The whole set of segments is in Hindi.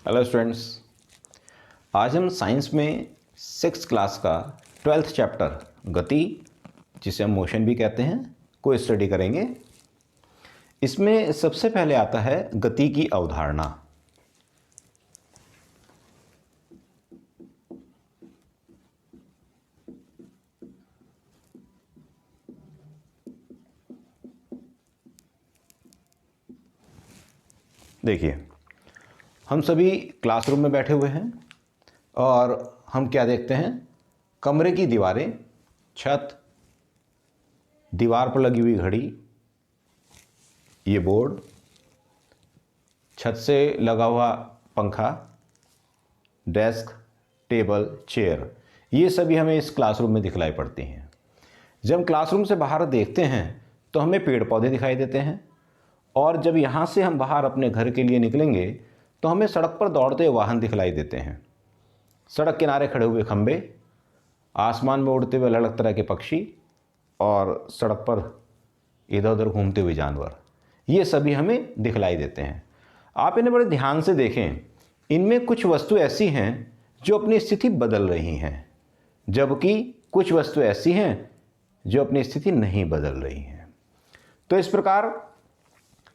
Hello students. आज हम साइंस में 6th क्लास का 12th चैप्टर गति, जिसे हम मोशन भी कहते हैं, को स्टडी करेंगे। इसमें सबसे पहले आता है गति की अवधारणा। देखिए, हम सभी क्लासरूम में बैठे हुए हैं और हम क्या देखते हैं? कमरे की दीवारें, छत, दीवार पर लगी हुई घड़ी, ये बोर्ड, छत से लगा हुआ पंखा, डेस्क, टेबल, चेयर, ये सभी हमें इस क्लासरूम में दिखलाई पड़ती हैं। जब हम क्लासरूम से बाहर देखते हैं तो हमें पेड़ पौधे दिखाई देते हैं, और जब यहाँ से हम बाहर अपने घर के लिए निकलेंगे तो हमें सड़क पर दौड़ते वाहन दिखलाई देते हैं। सड़क किनारे खड़े हुए खंभे, आसमान में उड़ते हुए अलग अलग तरह के पक्षी और सड़क पर इधर उधर घूमते हुए जानवर, ये सभी हमें दिखलाई देते हैं। आप इन्हें बड़े ध्यान से देखें। इनमें कुछ वस्तु ऐसी हैं जो अपनी स्थिति बदल रही हैं, जबकि कुछ वस्तु ऐसी हैं जो अपनी स्थिति नहीं बदल रही हैं। तो इस प्रकार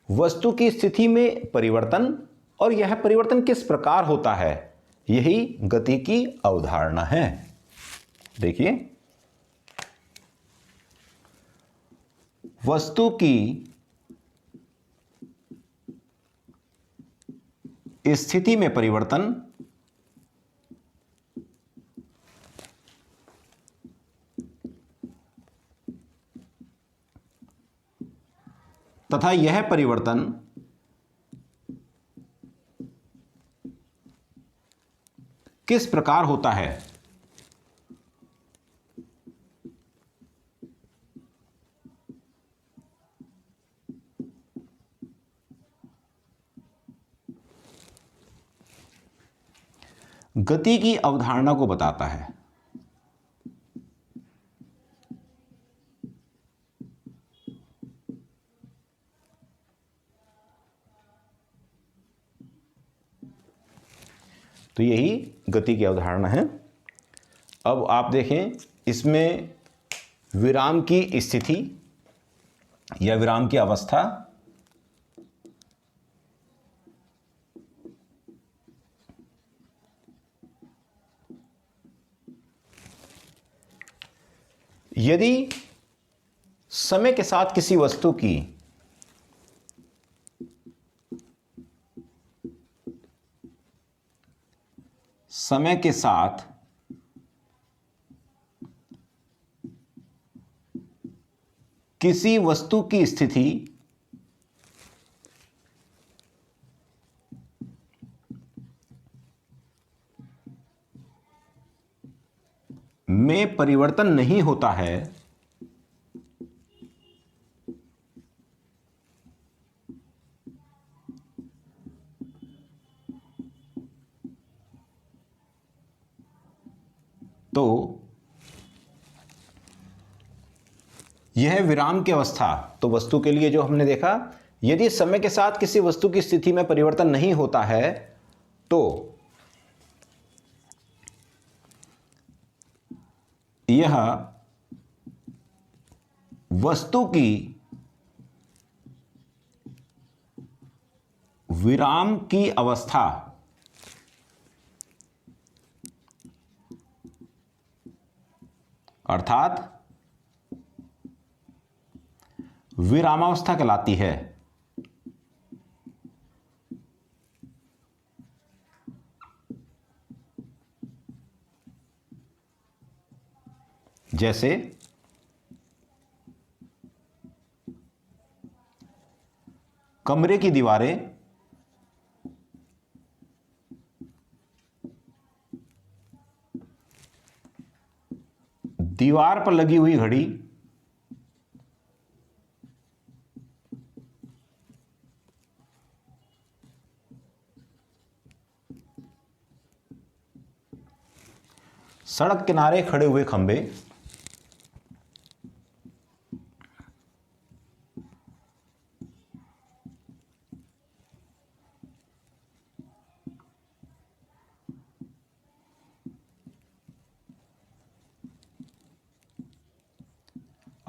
वस्तु की स्थिति में परिवर्तन, और यह परिवर्तन किस प्रकार होता है, यही गति की अवधारणा है। देखिए, वस्तु की स्थिति में परिवर्तन तथा यह परिवर्तन किस प्रकार होता है, गति की अवधारणा को बताता है। तो यही गति की अवधारणा है। अब आप देखें, इसमें विराम की स्थिति या विराम की अवस्था, यदि समय के साथ किसी वस्तु की समय के साथ किसी वस्तु की स्थिति में परिवर्तन नहीं होता है तो यह विराम की अवस्था। तो वस्तु के लिए जो हमने देखा, यदि समय के साथ किसी वस्तु की स्थिति में परिवर्तन नहीं होता है तो यह वस्तु की विराम की अवस्था अर्थात विरामावस्था कहलाती है। जैसे कमरे की दीवारें दीवार पर लगी हुई घड़ी, सड़क किनारे खड़े हुए खंभे,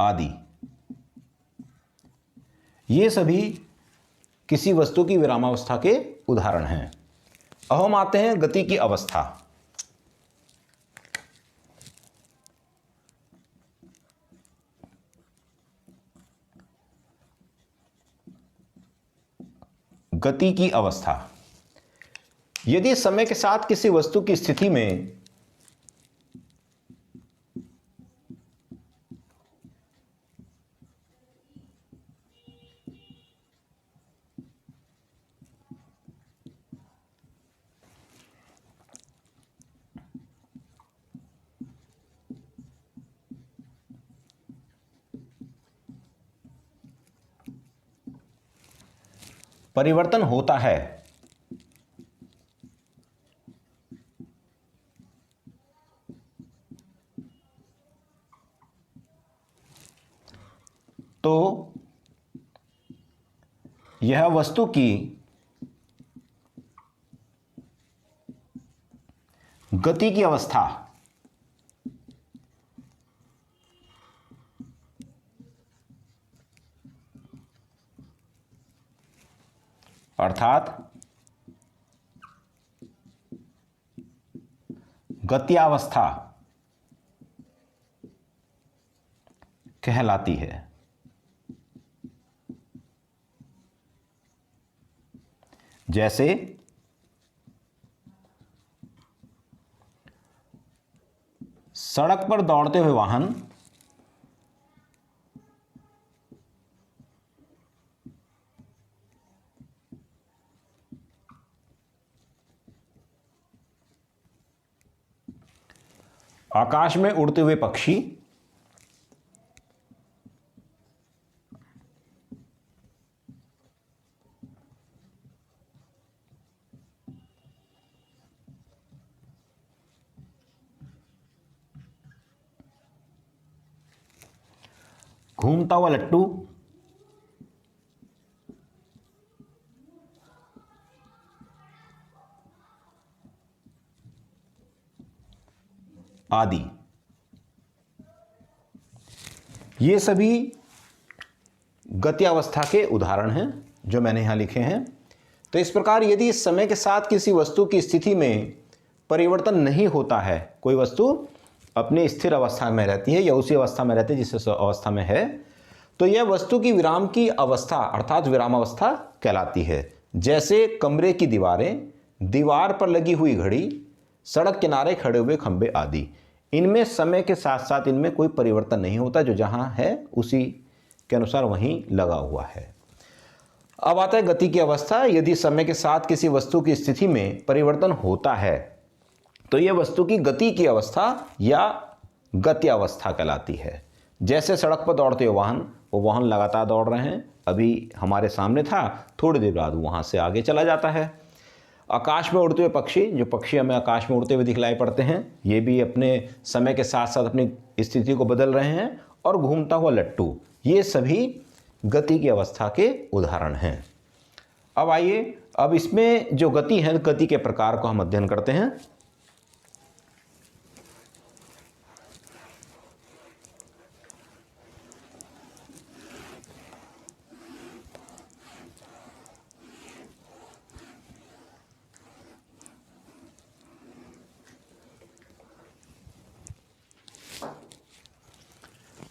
आदि, ये सभी किसी वस्तु की विरामावस्था के उदाहरण हैं। अब हम आते हैं गति की अवस्था। गति की अवस्था, यदि समय के साथ किसी वस्तु की स्थिति में परिवर्तन होता है तो यह वस्तु की गति की अवस्था अर्थात गत्यावस्था कहलाती है। जैसे सड़क पर दौड़ते हुए वाहन आकाश में उड़ते हुए पक्षी घूमता हुआ लट्टू आदि, ये सभी गति अवस्था के उदाहरण हैं जो मैंने यहां लिखे हैं। तो इस प्रकार यदि समय के साथ किसी वस्तु की स्थिति में परिवर्तन नहीं होता है, कोई वस्तु अपनी स्थिर अवस्था में रहती है या उसी अवस्था में रहती है जिस अवस्था में है, तो यह वस्तु की विराम की अवस्था अर्थात विरामावस्था कहलाती है। जैसे कमरे की दीवारें, दीवार पर लगी हुई घड़ी, सड़क किनारे खड़े हुए खंभे आदि, इनमें समय के साथ साथ इनमें कोई परिवर्तन नहीं होता, जो जहां है उसी के अनुसार वहीं लगा हुआ है। अब आता है गति की अवस्था। यदि समय के साथ किसी वस्तु की स्थिति में परिवर्तन होता है तो यह वस्तु की गति की अवस्था या गत्यावस्था कहलाती है। जैसे सड़क पर दौड़ते हुए वाहन, वो वाहन लगातार दौड़ रहे हैं, अभी हमारे सामने था, थोड़ी देर बाद वहां से आगे चला जाता है। आकाश में उड़ते हुए पक्षी, जो पक्षी हमें आकाश में उड़ते हुए दिखलाई पड़ते हैं, ये भी अपने समय के साथ साथ अपनी स्थिति को बदल रहे हैं। और घूमता हुआ लट्टू, ये सभी गति की अवस्था के उदाहरण हैं। अब आइए, अब इसमें जो गति है, गति के प्रकार को हम अध्ययन करते हैं।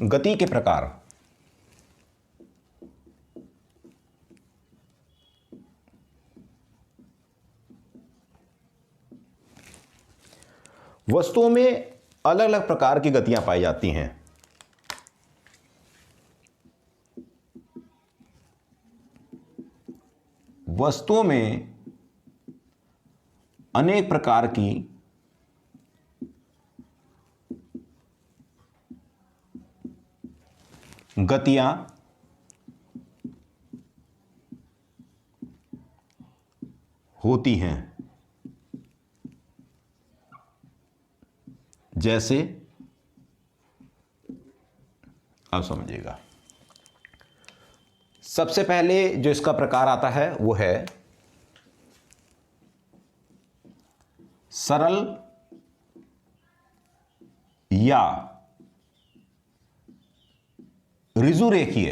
गति के प्रकार, वस्तुओं में अलग अलग प्रकार की गतियां पाई जाती हैं। वस्तुओं में अनेक प्रकार की गतियां होती हैं। जैसे, अब समझिएगा, सबसे पहले जो इसका प्रकार आता है वो है सरल या ऋजु रेखीय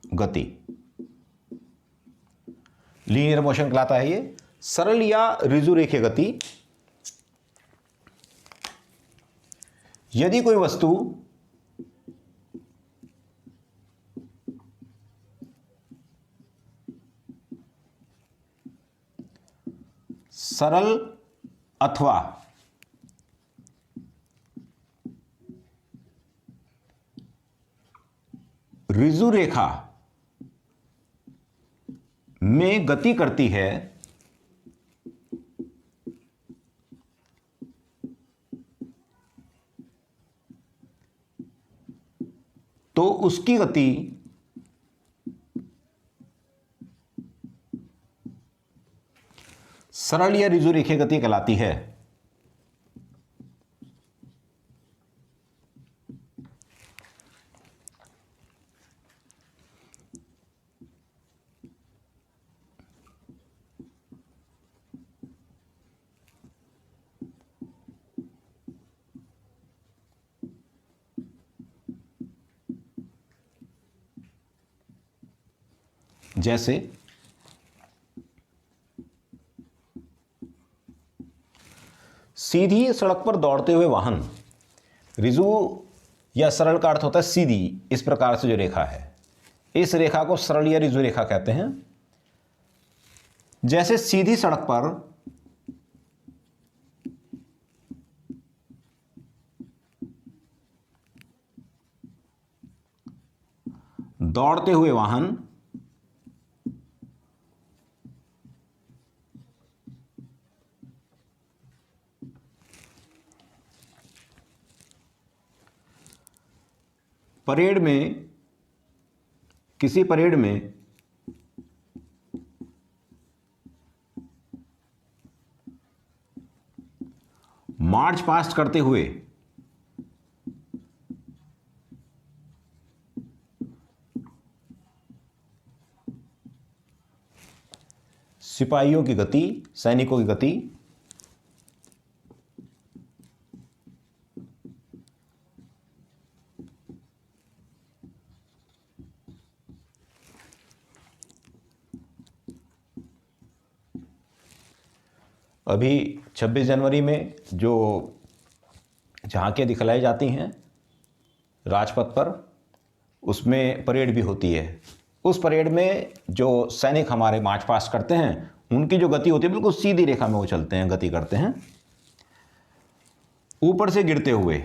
गति, लीनियर मोशन कहलाता है ये। सरल या ऋजु रेखीय गति, यदि कोई वस्तु सरल अथवा ऋजु रेखा में गति करती है तो उसकी गति सरल या ऋजु रेखीय गति कहलाती है। जैसे सीधी सड़क पर दौड़ते हुए वाहन, ऋजु या सरल का अर्थ होता है सीधी, इस प्रकार से जो रेखा है, इस रेखा को सरल या ऋजु रेखा कहते हैं। जैसे सीधी सड़क पर दौड़ते हुए वाहन परेड में, किसी परेड में मार्च पास्ट करते हुए सिपाहियों की गति, सैनिकों की गति अभी 26 जनवरी में जो झांकियाँ दिखलाई जाती हैं राजपथ पर, उसमें परेड भी होती है। उस परेड में जो सैनिक हमारे मार्च पास्ट करते हैं, उनकी जो गति होती है बिल्कुल सीधी रेखा में वो चलते हैं, गति करते हैं, ऊपर से गिरते हुए।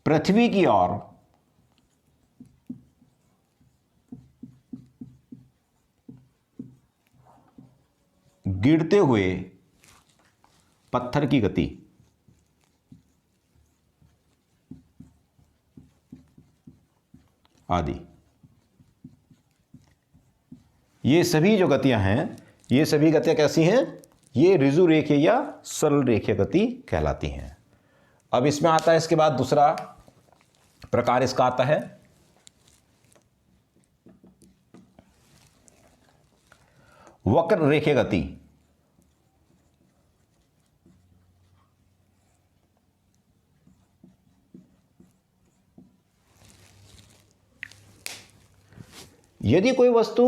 पृथ्वी की ओर गिरते हुए पत्थर की गति आदि, ये सभी जो गतियां हैं, ये सभी गतियां कैसी हैं? ये ऋजु रेखीय या सरल रेखीय गति कहलाती हैं। अब इसमें आता है, इसके बाद दूसरा प्रकार इसका आता है वक्र रेखीय गति। यदि कोई वस्तु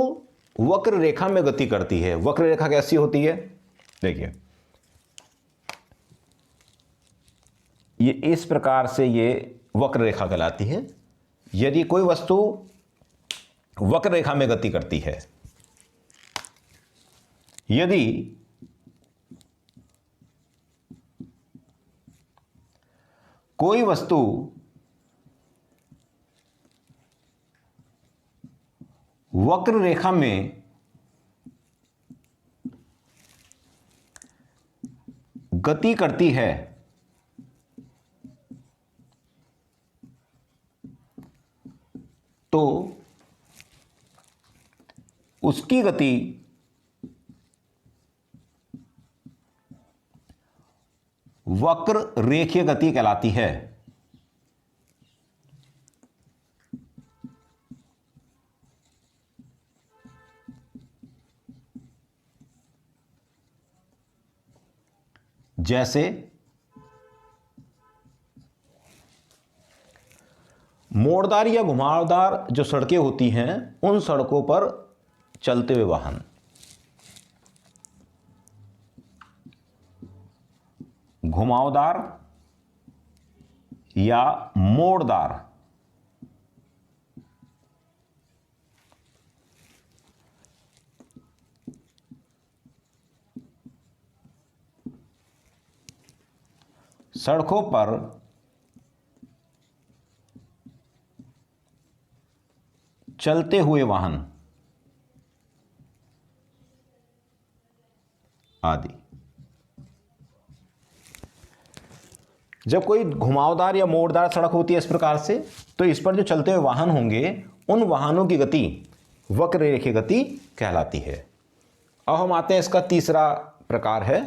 वक्र रेखा में गति करती है, वक्र रेखा कैसी होती है? देखिए, ये इस प्रकार से ये वक्र रेखा कहलाती है। यदि कोई वस्तु वक्र रेखा में गति करती है, यदि कोई वस्तु वक्र रेखा में गति करती है तो उसकी गति वक्र रेखीय गति कहलाती है। जैसे मोड़दार या घुमावदार जो सड़कें होती हैं उन सड़कों पर चलते हुए वाहन। घुमावदार या मोड़दार सड़कों पर चलते हुए वाहन आदि। जब कोई घुमावदार या मोड़दार सड़क होती है इस प्रकार से, तो इस पर जो चलते हुए वाहन होंगे उन वाहनों की गति वक्र रेखीय गति कहलाती है। अब हम आते हैं, इसका तीसरा प्रकार है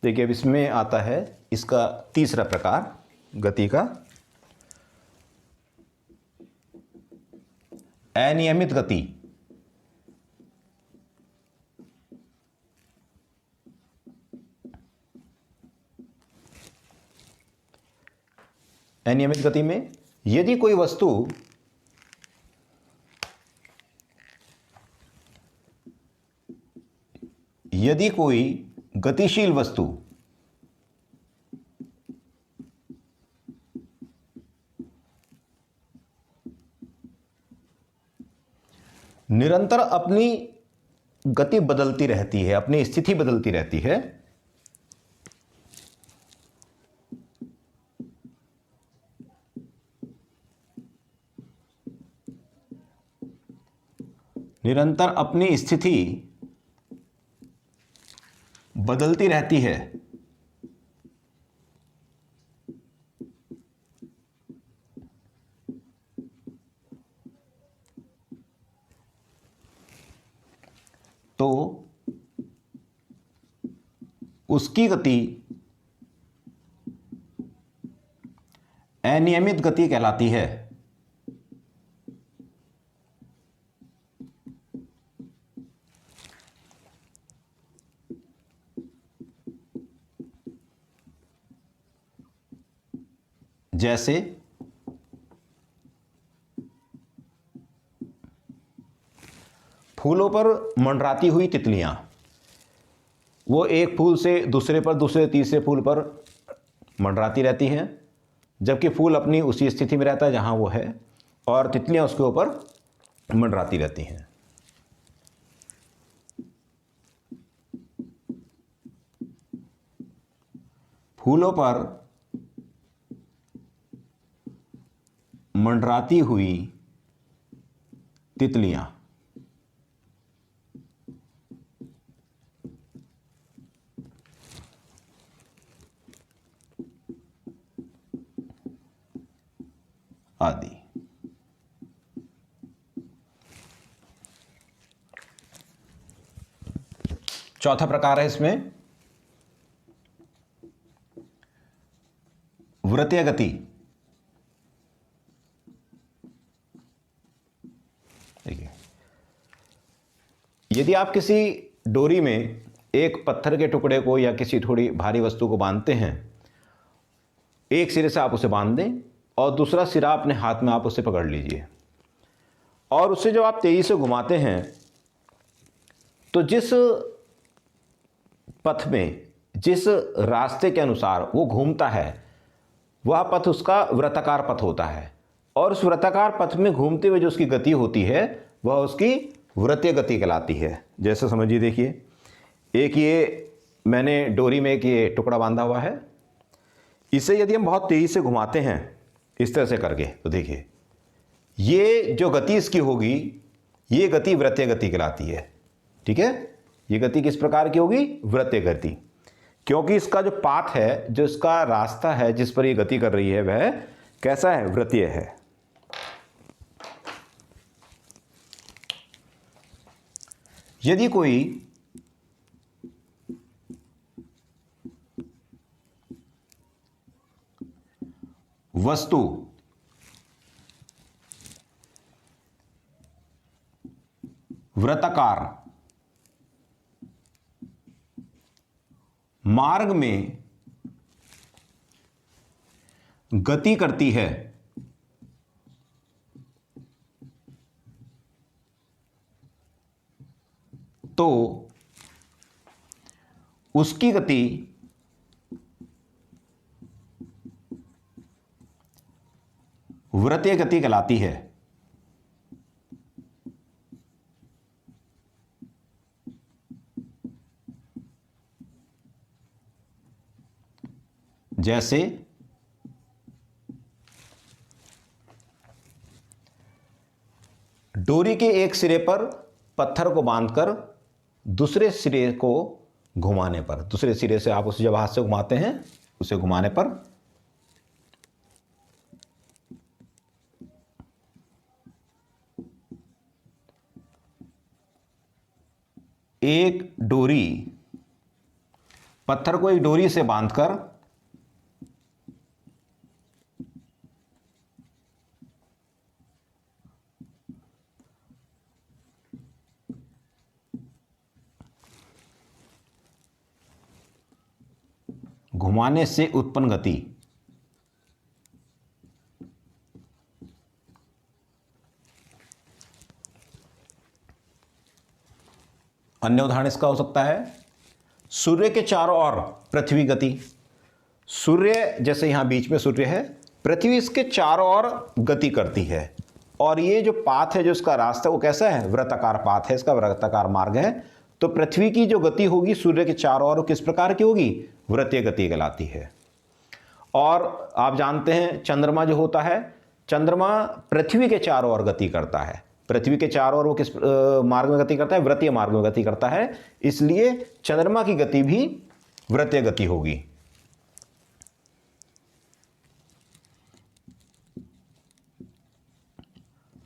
देखिए, अब इसमें आता है इसका तीसरा प्रकार गति का, अनियमित गति। अनियमित गति में यदि कोई वस्तु गतिशील वस्तु निरंतर अपनी गति बदलती रहती है, अपनी स्थिति बदलती रहती है, निरंतर अपनी स्थिति बदलती रहती है, तो उसकी गति अनियमित गति कहलाती है। जैसे फूलों पर मंडराती हुई तितलियां, वो एक फूल से दूसरे पर, दूसरे तीसरे फूल पर मंडराती रहती हैं, जबकि फूल अपनी उसी स्थिति में रहता है जहां वो है, और तितलियां उसके ऊपर मंडराती रहती हैं। फूलों पर मंडराती हुई तितलियां आदि। चौथा प्रकार है इसमें वृत्तीय गति। देखिए, यदि आप किसी डोरी में एक पत्थर के टुकड़े को या किसी थोड़ी भारी वस्तु को बांधते हैं, एक सिरे से आप उसे बांध दें और दूसरा सिरा अपने हाथ में आप उसे पकड़ लीजिए, और उससे जब आप तेजी से घुमाते हैं तो जिस पथ में, जिस रास्ते के अनुसार वो घूमता है, वह पथ उसका वृत्ताकार पथ होता है, और उस वृत्ताकार पथ में घूमते हुए जो उसकी गति होती है वह उसकी वृत्तीय गति कहलाती है। जैसे समझिए, देखिए, एक ये मैंने डोरी में एक ये टुकड़ा बांधा हुआ है, इसे यदि हम बहुत तेजी से घुमाते हैं इस तरह से करके, तो देखिए ये जो गति इसकी होगी, ये गति वृत्तीय गति कहलाती है। ठीक है, ये गति किस प्रकार की होगी? वृत्तीय गति। क्योंकि इसका जो पाथ है, जो इसका रास्ता है जिस पर ये गति कर रही है, वह कैसा है? वृत्तीय है। यदि कोई वस्तु वृत्ताकार मार्ग में गति करती है तो उसकी गति वृत्तीय गति कहलाती है। जैसे डोरी के एक सिरे पर पत्थर को बांधकर दूसरे सिरे को घुमाने पर, दूसरे सिरे से आप उसे जब हाथ से घुमाते हैं, उसे घुमाने पर एक डोरी, पत्थर को एक डोरी से बांधकर घुमाने से उत्पन्न गति अन्य उदाहरण इसका हो सकता है सूर्य के चारों ओर पृथ्वी गति। सूर्य जैसे यहां बीच में सूर्य है, पृथ्वी इसके चारों ओर गति करती है, और ये जो पाथ है, जो इसका रास्ता है, वो कैसा है? वृत्ताकार पाथ है, इसका वृत्ताकार मार्ग है। तो पृथ्वी की जो गति होगी सूर्य के चारों ओर किस प्रकार की होगी? वृत्तीय गति कहलाती है। और आप जानते हैं चंद्रमा जो होता है, चंद्रमा पृथ्वी के चारों ओर गति करता है। पृथ्वी के चारों ओर वो किस मार्ग में गति करता है? वृत्तीय मार्ग में गति करता है, इसलिए चंद्रमा की गति भी वृत्तीय गति होगी।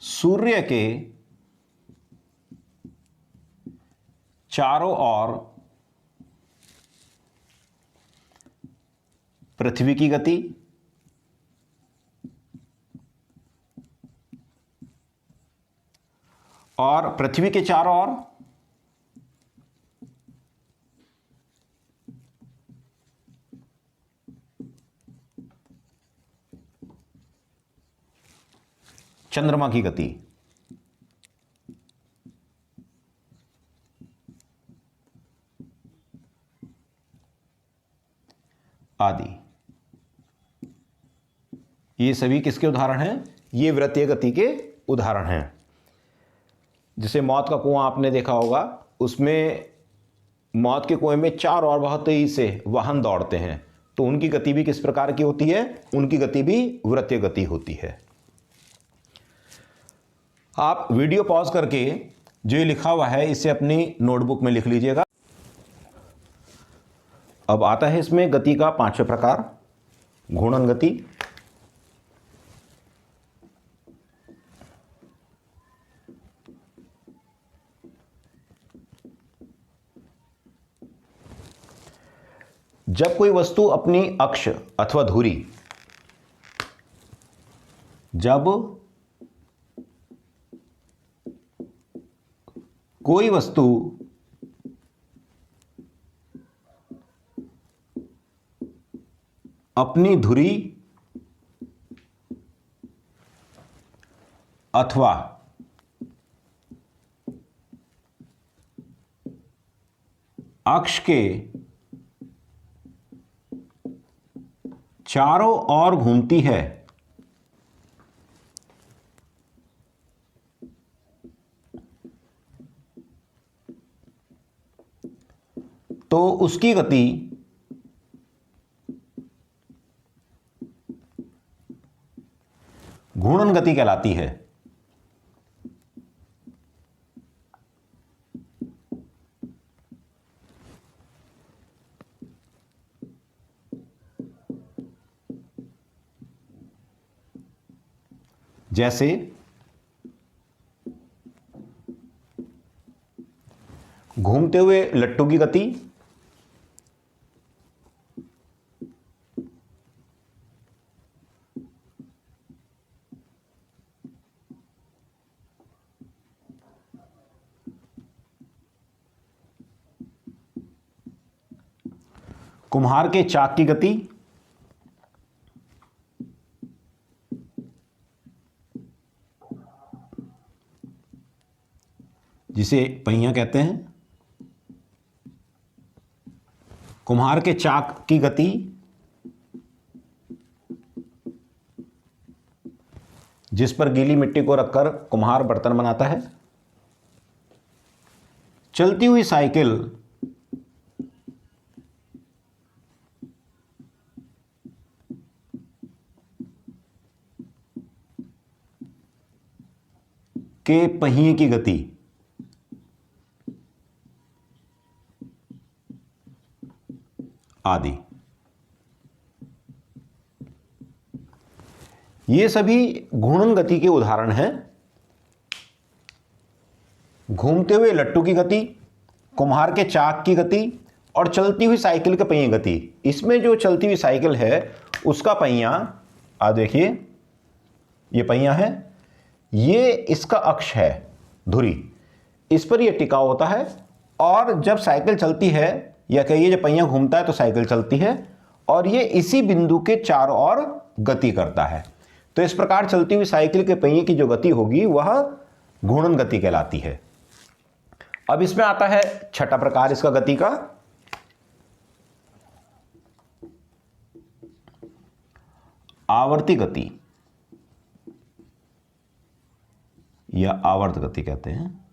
सूर्य के चारों ओर पृथ्वी की गति और पृथ्वी के चारों ओर चंद्रमा की गति। आदि। ये सभी किसके उदाहरण हैं? ये वृत्तीय गति के उदाहरण हैं। जैसे मौत का कुआं आपने देखा होगा, उसमें मौत के कुएं में चारों ओर बहुत तेजी से वाहन दौड़ते हैं, तो उनकी गति भी किस प्रकार की होती है? उनकी गति भी वृत्तीय गति होती है। आप वीडियो पॉज करके जो ये लिखा हुआ है इसे अपनी नोटबुक में लिख लीजिएगा। अब आता है इसमें गति का 5वां प्रकार, घूर्णन गति। जब कोई वस्तु अपनी अक्ष अथवा धुरी, जब कोई वस्तु अपनी धुरी अथवा अक्ष के चारों ओर घूमती है तो उसकी गति घूर्णन गति कहलाती है। जैसे घूमते हुए लट्टू की गति, कुम्हार के चाक की गति, जिसे पहिया कहते हैं, कुम्हार के चाक की गति, जिस पर गीली मिट्टी को रखकर कुम्हार बर्तन बनाता है, चलती हुई साइकिल, के पहिए की गति, आदि। ये सभी घूर्णन गति के उदाहरण हैं। घूमते हुए लट्टू की गति, कुम्हार के चाक की गति और चलती हुई साइकिल के पहिए गति। इसमें जो चलती हुई साइकिल है उसका पहिया, आ देखिए ये पहिया है, ये इसका अक्ष है धुरी, इस पर ये टिका होता है और जब साइकिल चलती है या कहिए जब पहिया घूमता है तो साइकिल चलती है और ये इसी बिंदु के चारों ओर गति करता है। तो इस प्रकार चलती हुई साइकिल के पहिए की जो गति होगी वह घूर्णन गति कहलाती है। अब इसमें आता है छठा प्रकार इसका गति का, आवर्ती गति या आवर्त गति कहते हैं।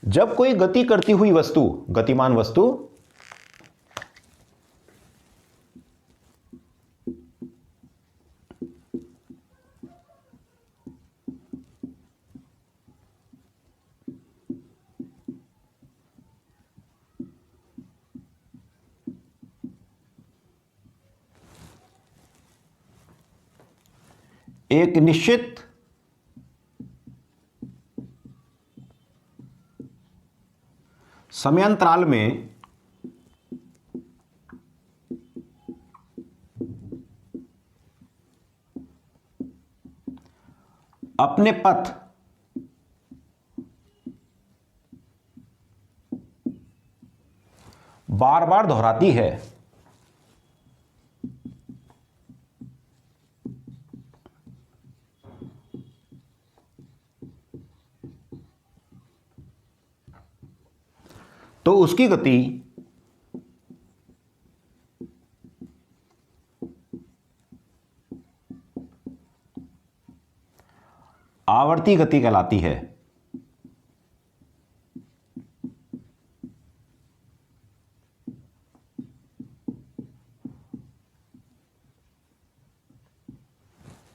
जब कोई गति करती हुई वस्तु, गतिमान वस्तु, एक निश्चित समयांतराल में अपने पथ बार बार दोहराती है, तो उसकी गति आवर्ती गति कहलाती है।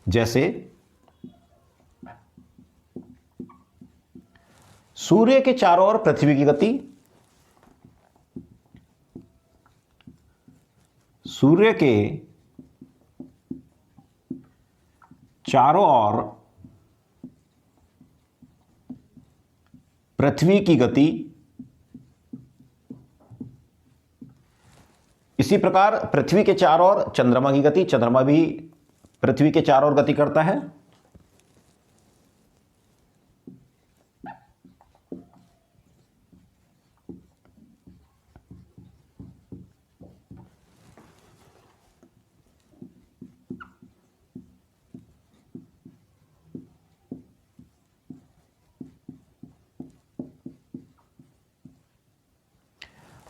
जैसे सूर्य के चारों ओर पृथ्वी की गति, सूर्य के चारों ओर पृथ्वी की गति, इसी प्रकार पृथ्वी के चारों ओर चंद्रमा की गति, चंद्रमा भी पृथ्वी के चारों ओर गति करता है।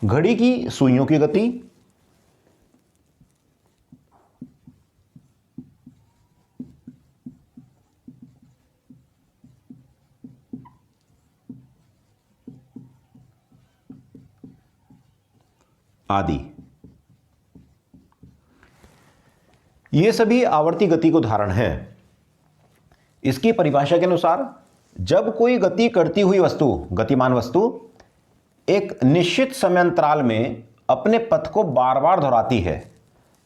घड़ी की सुइयों की गति, आदि। ये सभी आवर्ती गति के उदाहरण हैं। इसकी परिभाषा के अनुसार जब कोई गति करती हुई वस्तु, गतिमान वस्तु, एक निश्चित समयांतराल में अपने पथ को बार बार दोहराती है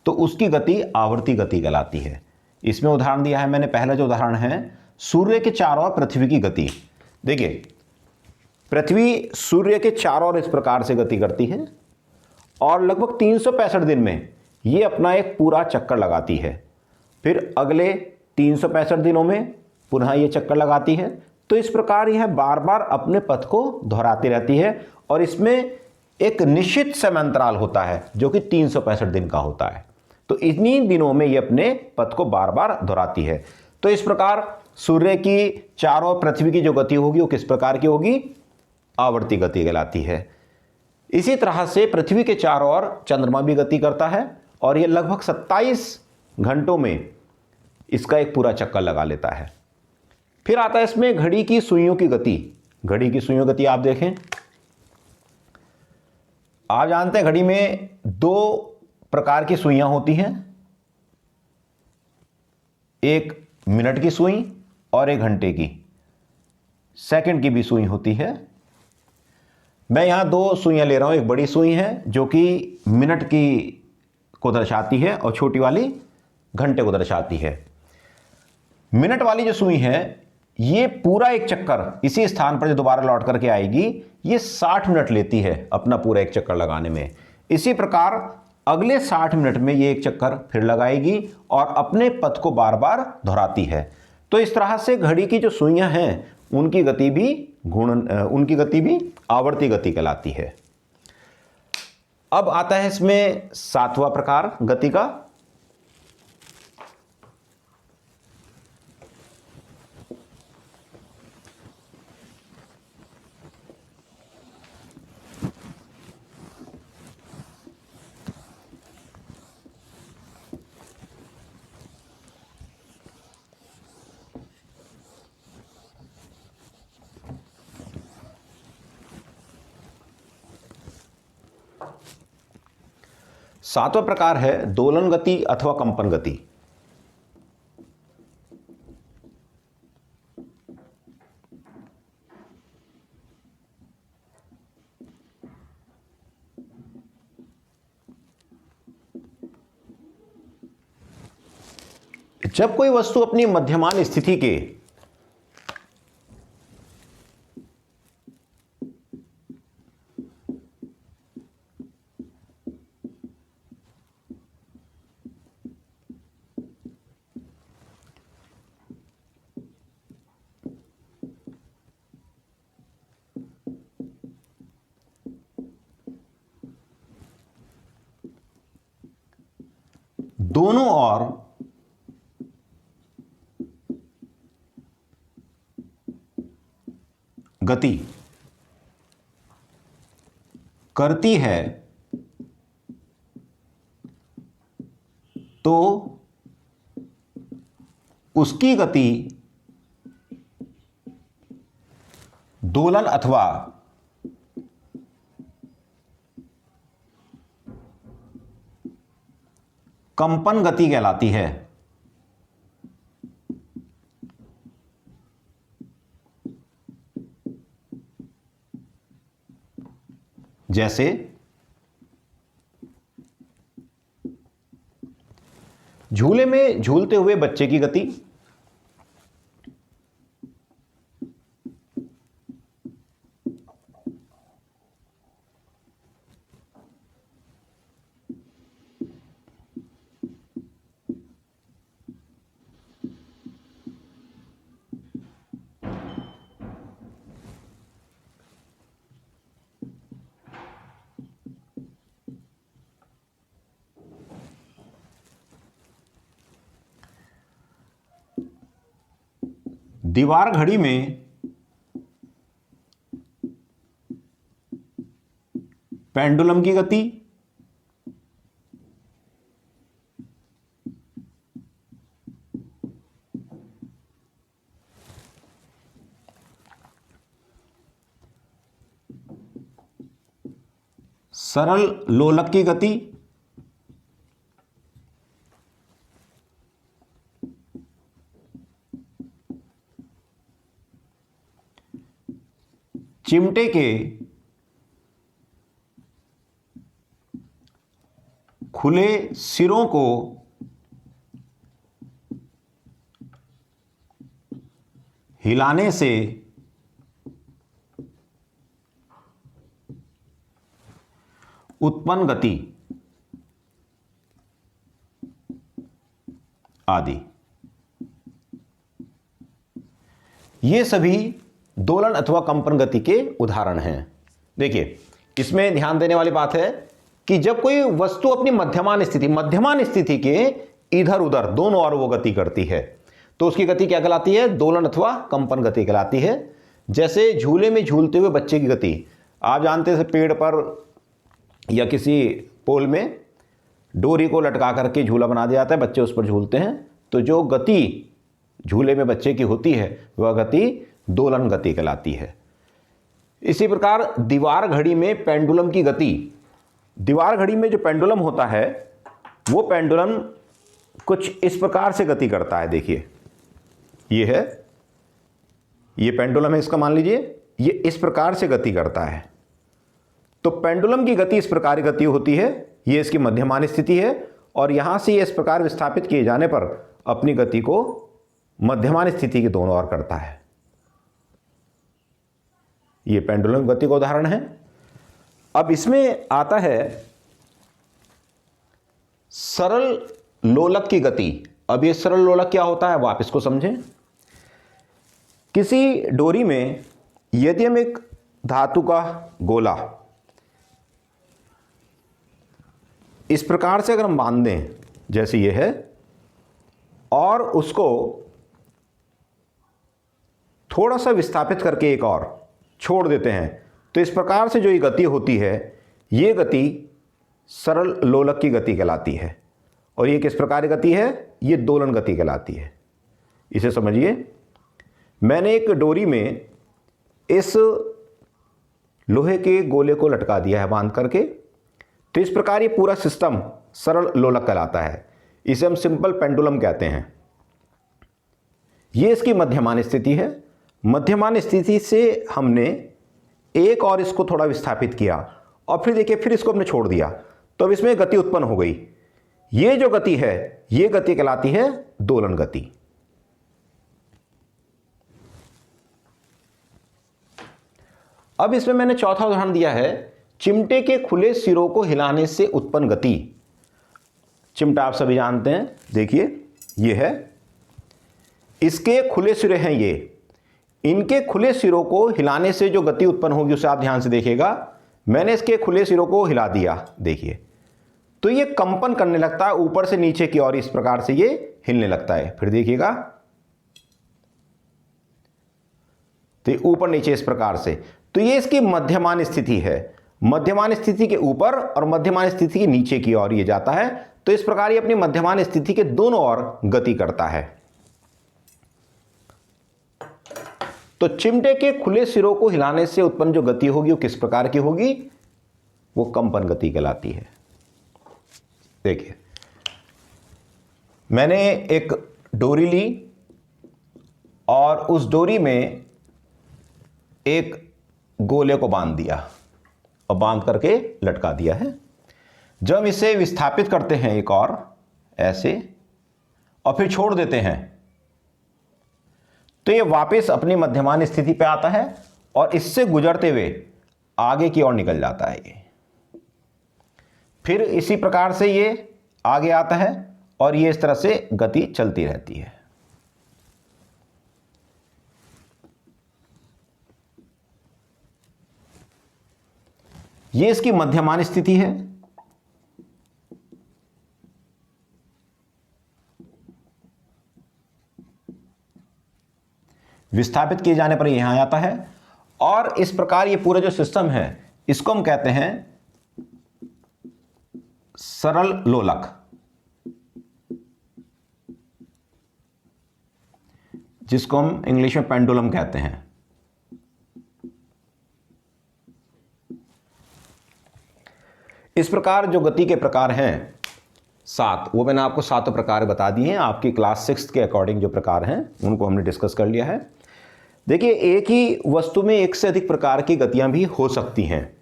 तो उसकी गति आवर्ती गति कहलाती है। इसमें उदाहरण दिया है मैंने, पहला जो उदाहरण है, सूर्य के चारों ओर पृथ्वी की गति। देखिए, पृथ्वी सूर्य के चारों ओर इस प्रकार से गति करती है और लगभग 365 दिन में ये अपना एक पूरा चक्कर लगाती है। फिर अगले 365 दिनों में पुनः ये चक्कर लगाती है। तो इस प्रकार यह बार बार अपने पथ को दोहराती रहती है और इसमें एक निश्चित समयांतराल होता है जो कि 365 दिन का होता है। तो इन्हीं दिनों में ये अपने पथ को बार बार दोहराती है। तो इस प्रकार सूर्य की चारों ओर पृथ्वी की जो गति होगी वो किस प्रकार की होगी? आवर्ती गति कहलाती है। इसी तरह से पृथ्वी के चारों ओर चंद्रमा भी गति करता है और ये लगभग 27 घंटों में इसका एक पूरा चक्कर लगा लेता है। फिर आता है इसमें घड़ी की सुइयों की गति। घड़ी की सुइयों की गति आप देखें, आप जानते हैं घड़ी में 2 प्रकार की सुइयां होती हैं, एक मिनट की सुई और एक घंटे की, सेकंड की भी सुई होती है। मैं यहां 2 सुइयां ले रहा हूं, एक बड़ी सुई है जो कि मिनट की को दर्शाती है और छोटी वाली घंटे को दर्शाती है। मिनट वाली जो सुई है ये पूरा एक चक्कर इसी स्थान पर जो दोबारा लौट करके आएगी, ये 60 मिनट लेती है अपना पूरा एक चक्कर लगाने में। इसी प्रकार अगले 60 मिनट में ये एक चक्कर फिर लगाएगी और अपने पथ को बार बार दोहराती है। तो इस तरह से घड़ी की जो सुइयां हैं उनकी गति भी आवर्ती गति कहलाती है। अब आता है इसमें 7वां प्रकार गति का, सातवां प्रकार है दोलन गति अथवा कंपन गति। जब कोई वस्तु अपनी मध्यमान स्थिति के दोनों ओर गति करती है तो उसकी गति दोलन अथवा कंपन गति कहलाती है। जैसे झूले में झूलते हुए बच्चे की गति, दीवार घड़ी में पेंडुलम की गति, सरल लोलक की गति, चिमटे के खुले सिरों को हिलाने से उत्पन्न गति आदि, ये सभी दोलन अथवा कंपन गति के उदाहरण हैं। देखिए, इसमें ध्यान देने वाली बात है कि जब कोई वस्तु अपनी मध्यमान स्थिति के इधर उधर दोनों ओर वो गति करती है तो उसकी गति क्या कहलाती है? दोलन अथवा कंपन गति कहलाती है। जैसे झूले में झूलते हुए बच्चे की गति, आप जानते हैं पेड़ पर या किसी पोल में डोरी को लटका करके झूला बना दिया जाता है, बच्चे उस पर झूलते हैं, तो जो गति झूले में बच्चे की होती है वह गति दोलन गति कहलाती है। इसी प्रकार दीवार घड़ी में पेंडुलम की गति, दीवार घड़ी में जो पेंडुलम होता है वो पेंडुलम कुछ इस प्रकार से गति करता है। देखिए, ये है, ये पेंडुलम है, इसका मान लीजिए ये इस प्रकार से गति करता है। तो पेंडुलम की गति इस प्रकार की गति होती है, ये इसकी मध्यमान स्थिति है और यहां से ये इस प्रकार विस्थापित किए जाने पर अपनी गति को मध्यमान स्थिति के दोनों ओर करता है। ये पेंडुलम गति का उदाहरण है। अब इसमें आता है सरल लोलक की गति। अब ये सरल लोलक क्या होता है वो आप इसको समझें। किसी डोरी में यदि हम एक धातु का गोला इस प्रकार से अगर हम बांध दें जैसे ये है और उसको थोड़ा सा विस्थापित करके एक और छोड़ देते हैं तो इस प्रकार से जो ये गति होती है ये गति सरल लोलक की गति कहलाती है। और ये किस प्रकार की गति है? ये दोलन गति कहलाती है। इसे समझिए, मैंने एक डोरी में इस लोहे के गोले को लटका दिया है बांध करके, तो इस प्रकार ये पूरा सिस्टम सरल लोलक कहलाता है। इसे हम सिंपल पेंडुलम कहते हैं। ये इसकी मध्यमान स्थिति है। मध्यमान स्थिति से हमने एक और इसको थोड़ा विस्थापित किया और फिर देखिए फिर इसको हमने छोड़ दिया तो अब इसमें गति उत्पन्न हो गई। ये जो गति है ये गति कहलाती है दोलन गति। अब इसमें मैंने चौथा उदाहरण दिया है चिमटे के खुले सिरों को हिलाने से उत्पन्न गति। चिमटा आप सभी जानते हैं, देखिए ये है, इसके खुले सिरे हैं ये, इनके खुले सिरों को हिलाने से जो गति उत्पन्न होगी उसे आप ध्यान से देखिएगा। मैंने इसके खुले सिरों को हिला दिया, देखिए तो ये कंपन करने लगता है ऊपर से नीचे की ओर, इस प्रकार से ये हिलने लगता है। फिर देखिएगा तो ऊपर नीचे इस प्रकार से, तो ये इसकी मध्यमान स्थिति है। मध्यमान स्थिति के ऊपर और मध्यमान स्थिति के नीचे की ओर ये जाता है, तो इस प्रकार ये अपनी मध्यमान स्थिति के दोनों ओर गति करता है। तो चिमटे के खुले सिरों को हिलाने से उत्पन्न जो गति होगी वो किस प्रकार की होगी? वो कंपन गति कहलाती है। देखिए, मैंने एक डोरी ली और उस डोरी में एक गोले को बांध दिया और बांध करके लटका दिया है। जब हम इसे विस्थापित करते हैं एक और ऐसे और फिर छोड़ देते हैं तो ये वापस अपनी मध्यमान स्थिति पे आता है और इससे गुजरते हुए आगे की ओर निकल जाता है ये। फिर इसी प्रकार से ये आगे आता है और ये इस तरह से गति चलती रहती है। ये इसकी मध्यमान स्थिति है। विस्थापित किए जाने पर यहां आता है और इस प्रकार ये पूरा जो सिस्टम है इसको हम कहते हैं सरल लोलक, जिसको हम इंग्लिश में पेंडुलम कहते हैं। इस प्रकार जो गति के प्रकार हैं 7, वो मैंने आपको 7 प्रकार बता दिए हैं। आपकी क्लास 6 के अकॉर्डिंग जो प्रकार हैं उनको हमने डिस्कस कर लिया है। देखिए, एक ही वस्तु में एक से अधिक प्रकार की गतियां भी हो सकती हैं।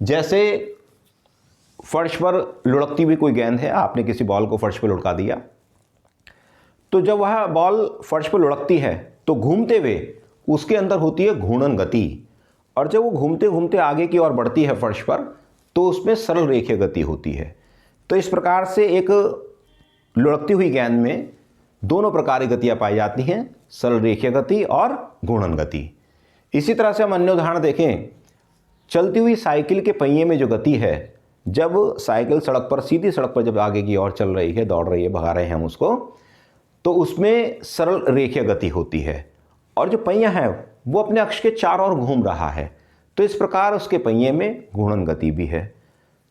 जैसे फर्श पर लुढ़कती हुई कोई गेंद है, आपने किसी बॉल को फर्श पर लुढ़का दिया, तो जब वह बॉल फर्श पर लुढ़कती है तो घूमते हुए उसके अंदर होती है घूर्णन गति, और जब वो घूमते घूमते आगे की ओर बढ़ती है फर्श पर तो उसमें सरल रेखीय गति होती है। तो इस प्रकार से एक लुढ़कती हुई गेंद में दोनों प्रकार की गतियाँ पाई जाती हैं, सरल रेखीय गति और घूर्णन गति। इसी तरह से हम अन्य उदाहरण देखें, चलती हुई साइकिल के पहिए में जो गति है, जब साइकिल सड़क पर, सीधी सड़क पर जब आगे की ओर चल रही है, दौड़ रही है, भगा रहे हैं हम उसको, तो उसमें सरल रेखीय गति होती है और जो पहिया है वो अपने अक्ष के चारों ओर घूम रहा है, तो इस प्रकार उसके पहिए में घूर्णन गति भी है।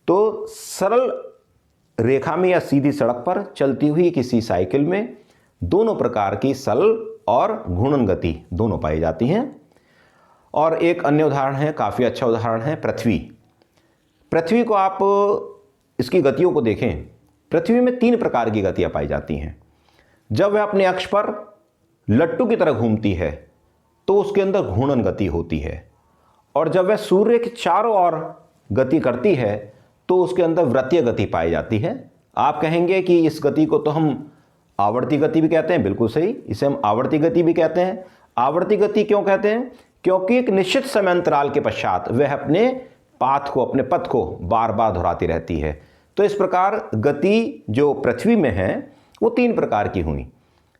तो सरल रेखा में या सीधी सड़क पर चलती हुई किसी साइकिल में दोनों प्रकार की सरल और घूर्णन गति दोनों पाई जाती हैं। और एक अन्य उदाहरण है, काफ़ी अच्छा उदाहरण है, पृथ्वी। पृथ्वी को आप इसकी गतियों को देखें, पृथ्वी में 3 प्रकार की गतियाँ पाई जाती हैं। जब वह अपने अक्ष पर लट्टू की तरह घूमती है तो उसके अंदर घूर्णन गति होती है, और जब वह सूर्य के चारों ओर गति करती है तो उसके अंदर वृत्तीय गति पाई जाती है। आप कहेंगे कि इस गति को तो हम आवर्ती गति भी कहते हैं, बिल्कुल सही, इसे हम आवर्ती गति भी कहते हैं। आवर्ती गति क्यों कहते हैं? क्योंकि एक निश्चित समय अंतराल के पश्चात वह अपने पाथ को, अपने पथ को बार बार दोहराती रहती है। तो इस प्रकार गति जो पृथ्वी में है वो 3 प्रकार की हुई।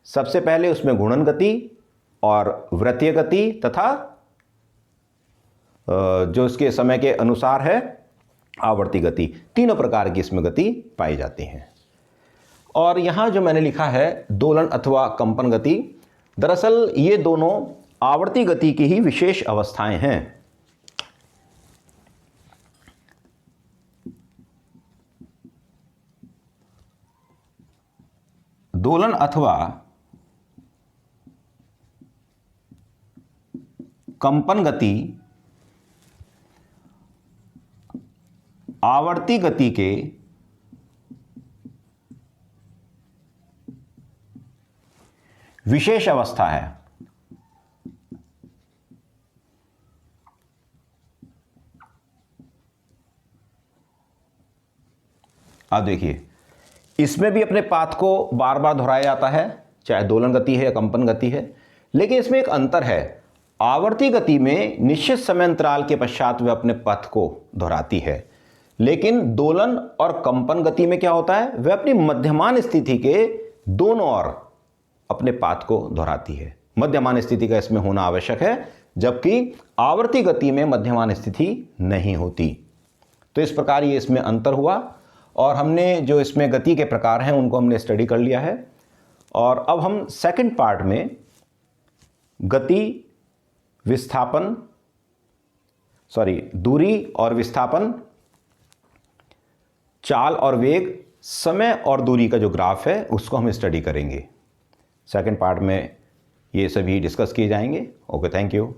सबसे पहले उसमें घूर्णन गति और वृत्तीय गति तथा जो इसके समय के अनुसार है आवर्ती गति, तीनों प्रकार की इसमें गति पाई जाती हैं। और यहाँ जो मैंने लिखा है दोलन अथवा कंपन गति, दरअसल ये दोनों आवर्ती गति की ही विशेष अवस्थाएं हैं। दोलन अथवा कंपन गति आवर्ती गति के विशेष अवस्था है। अब देखिए, इसमें भी अपने पाथ को बार बार दोहराया जाता है, चाहे दोलन गति है या कंपन गति है, लेकिन इसमें एक अंतर है। आवर्ती गति में निश्चित समय अंतराल के पश्चात वह अपने पथ को दोहराती है, लेकिन दोलन और कंपन गति में क्या होता है, वह अपनी मध्यमान स्थिति के दोनों ओर अपने पाथ को दोहराती है। मध्यमान स्थिति का इसमें होना आवश्यक है, जबकि आवर्ती गति में मध्यमान स्थिति नहीं होती। तो इस प्रकार ये इसमें अंतर हुआ, और हमने जो इसमें गति के प्रकार हैं उनको हमने स्टडी कर लिया है। और अब हम सेकंड पार्ट में गति, विस्थापन, दूरी और विस्थापन, चाल और वेग, समय और दूरी का जो ग्राफ है उसको हम स्टडी करेंगे। सेकंड पार्ट में ये सभी डिस्कस किए जाएंगे। Okay, thank you.